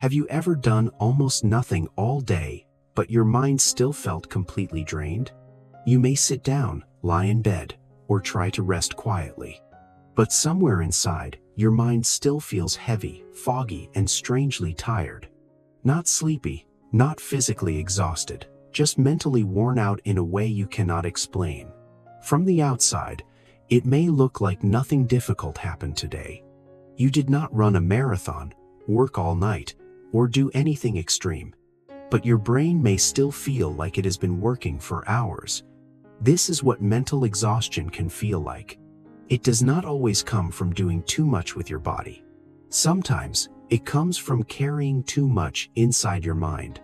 Have you ever done almost nothing all day, but your mind still felt completely drained? You may sit down, lie in bed, or try to rest quietly. But somewhere inside, your mind still feels heavy, foggy, and strangely tired. Not sleepy, not physically exhausted, just mentally worn out in a way you cannot explain. From the outside, it may look like nothing difficult happened today. You did not run a marathon, work all night, or do anything extreme. But your brain may still feel like it has been working for hours. This is what mental exhaustion can feel like. It does not always come from doing too much with your body. Sometimes, it comes from carrying too much inside your mind.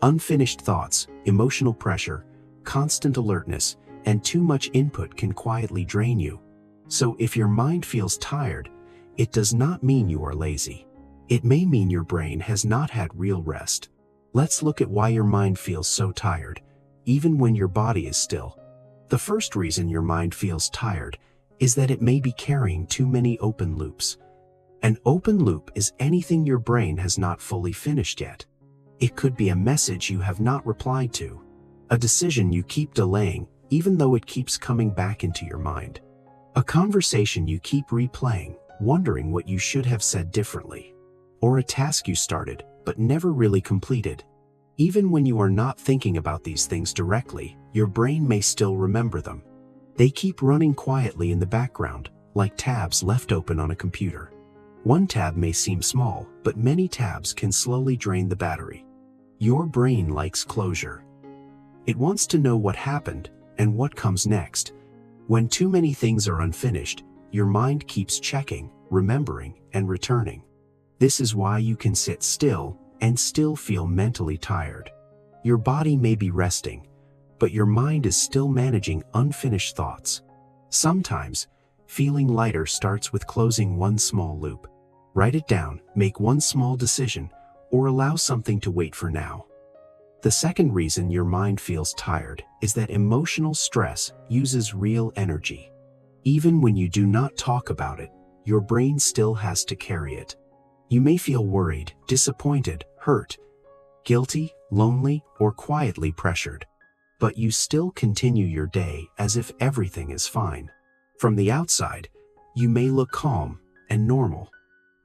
Unfinished thoughts, emotional pressure, constant alertness, and too much input can quietly drain you. So if your mind feels tired, it does not mean you are lazy. It may mean your brain has not had real rest. Let's look at why your mind feels so tired, even when your body is still. The first reason your mind feels tired is that it may be carrying too many open loops. An open loop is anything your brain has not fully finished yet. It could be a message you have not replied to, a decision you keep delaying even though it keeps coming back into your mind, a conversation you keep replaying, wondering what you should have said differently, or a task you started but never really completed. Even when you are not thinking about these things directly, your brain may still remember them. They keep running quietly in the background, like tabs left open on a computer. One tab may seem small, but many tabs can slowly drain the battery. Your brain likes closure. It wants to know what happened and what comes next. When too many things are unfinished, your mind keeps checking, remembering, and returning. This is why you can sit still and still feel mentally tired. Your body may be resting, but your mind is still managing unfinished thoughts. Sometimes, feeling lighter starts with closing one small loop. Write it down, make one small decision, or allow something to wait for now. The second reason your mind feels tired is that emotional stress uses real energy. Even when you do not talk about it, your brain still has to carry it. You may feel worried, disappointed, hurt, guilty, lonely, or quietly pressured. But you still continue your day as if everything is fine. From the outside, you may look calm and normal.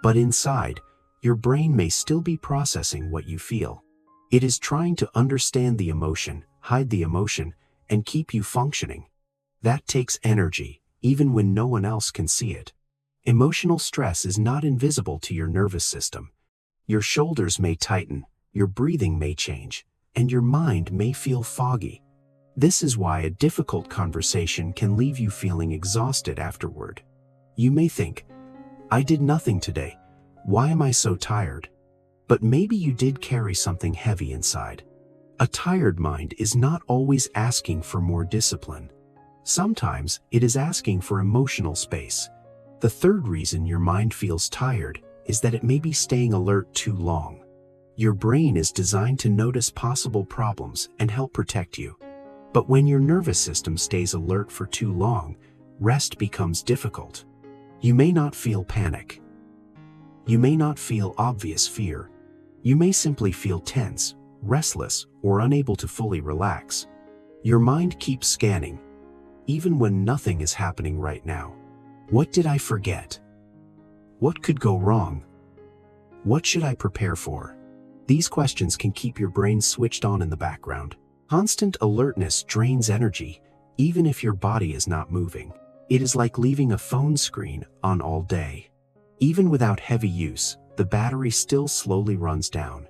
But inside, your brain may still be processing what you feel. It is trying to understand the emotion, hide the emotion, and keep you functioning. That takes energy, even when no one else can see it. Emotional stress is not invisible to your nervous system. Your shoulders may tighten, your breathing may change, and your mind may feel foggy. This is why a difficult conversation can leave you feeling exhausted afterward. You may think, "I did nothing today. Why am I so tired?" But maybe you did carry something heavy inside. A tired mind is not always asking for more discipline. Sometimes it is asking for emotional space. The third reason your mind feels tired is that it may be staying alert too long. Your brain is designed to notice possible problems and help protect you. But when your nervous system stays alert for too long, rest becomes difficult. You may not feel panic. You may not feel obvious fear. You may simply feel tense, restless, or unable to fully relax. Your mind keeps scanning, even when nothing is happening right now. What did I forget? What could go wrong? What should I prepare for? These questions can keep your brain switched on in the background. Constant alertness drains energy, even if your body is not moving. It is like leaving a phone screen on all day. Even without heavy use, the battery still slowly runs down.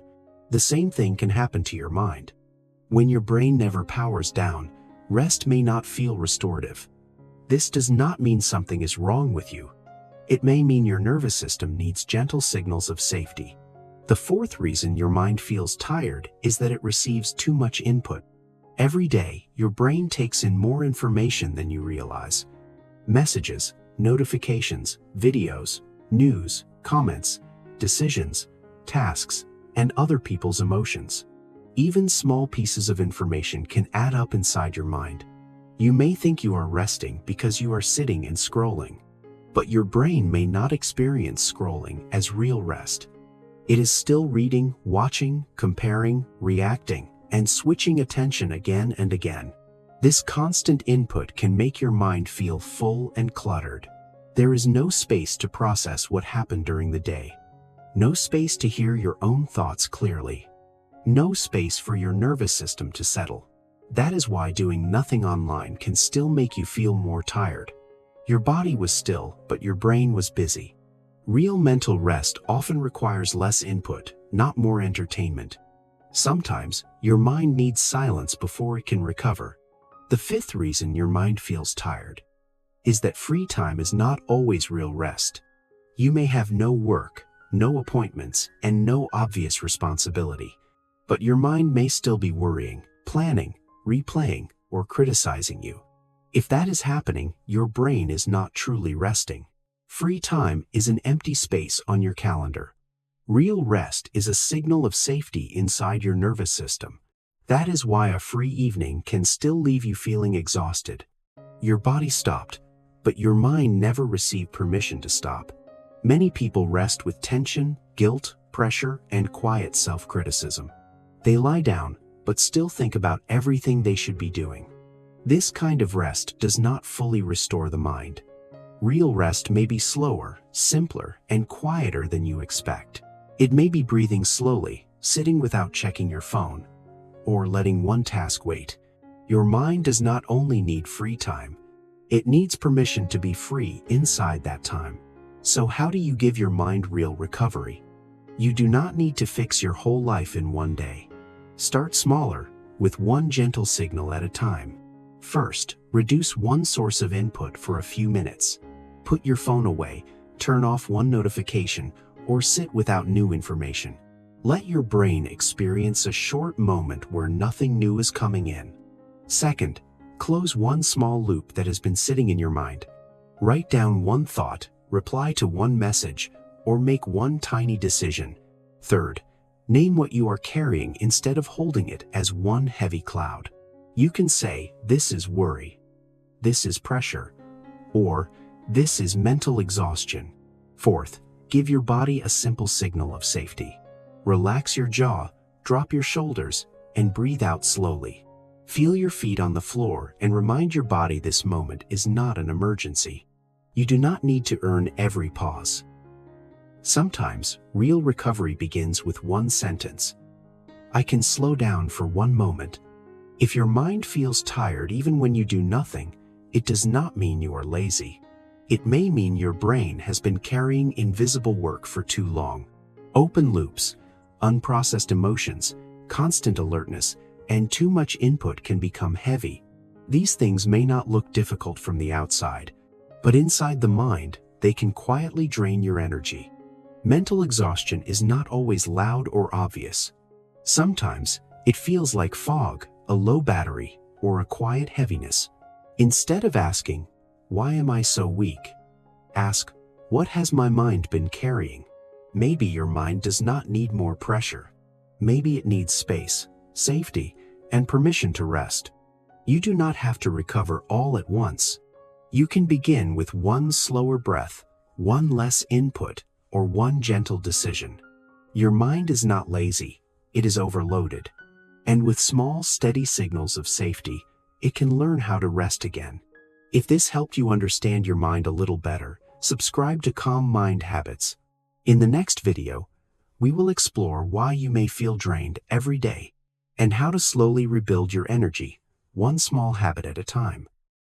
The same thing can happen to your mind. When your brain never powers down, rest may not feel restorative. This does not mean something is wrong with you. It may mean your nervous system needs gentle signals of safety. The fourth reason your mind feels tired is that it receives too much input. Every day, your brain takes in more information than you realize. Messages, notifications, videos, news, comments, decisions, tasks, and other people's emotions. Even small pieces of information can add up inside your mind. You may think you are resting because you are sitting and scrolling, but your brain may not experience scrolling as real rest. It is still reading, watching, comparing, reacting, and switching attention again and again. This constant input can make your mind feel full and cluttered. There is no space to process what happened during the day. No space to hear your own thoughts clearly. No space for your nervous system to settle. That is why doing nothing online can still make you feel more tired. Your body was still, but your brain was busy. Real mental rest often requires less input, not more entertainment. Sometimes, your mind needs silence before it can recover. The fifth reason your mind feels tired is that free time is not always real rest. You may have no work, no appointments, and no obvious responsibility. But your mind may still be worrying, planning, replaying, or criticizing you. If that is happening, your brain is not truly resting. Free time is an empty space on your calendar. Real rest is a signal of safety inside your nervous system. That is why a free evening can still leave you feeling exhausted. Your body stopped, but your mind never received permission to stop. Many people rest with tension, guilt, pressure, and quiet self-criticism. They lie down, but still think about everything they should be doing. This kind of rest does not fully restore the mind. Real rest may be slower, simpler, and quieter than you expect. It may be breathing slowly, sitting without checking your phone, or letting one task wait. Your mind does not only need free time, it needs permission to be free inside that time. So how do you give your mind real recovery? You do not need to fix your whole life in one day. Start smaller, with one gentle signal at a time. First, reduce one source of input for a few minutes. Put your phone away, turn off one notification, or sit without new information. Let your brain experience a short moment where nothing new is coming in. Second, close one small loop that has been sitting in your mind. Write down one thought, reply to one message, or make one tiny decision. Third, name what you are carrying instead of holding it as one heavy cloud. You can say, "This is worry," "This is pressure," or "This is mental exhaustion." Fourth, give your body a simple signal of safety. Relax your jaw, drop your shoulders, and breathe out slowly. Feel your feet on the floor and remind your body this moment is not an emergency. You do not need to earn every pause. Sometimes, real recovery begins with one sentence. I can slow down for one moment. If your mind feels tired even when you do nothing, it does not mean you are lazy. It may mean your brain has been carrying invisible work for too long. Open loops, unprocessed emotions, constant alertness, and too much input can become heavy. These things may not look difficult from the outside, but inside the mind, they can quietly drain your energy. Mental exhaustion is not always loud or obvious. Sometimes, it feels like fog, a low battery, or a quiet heaviness. Instead of asking, "Why am I so weak?" ask, "What has my mind been carrying?" Maybe your mind does not need more pressure. Maybe it needs space, safety, and permission to rest. You do not have to recover all at once. You can begin with one slower breath, one less input, or one gentle decision. Your mind is not lazy, it is overloaded. And with small, steady signals of safety, it can learn how to rest again. If this helped you understand your mind a little better, subscribe to Calm Mind Habits. In the next video, we will explore why you may feel drained every day and how to slowly rebuild your energy, one small habit at a time.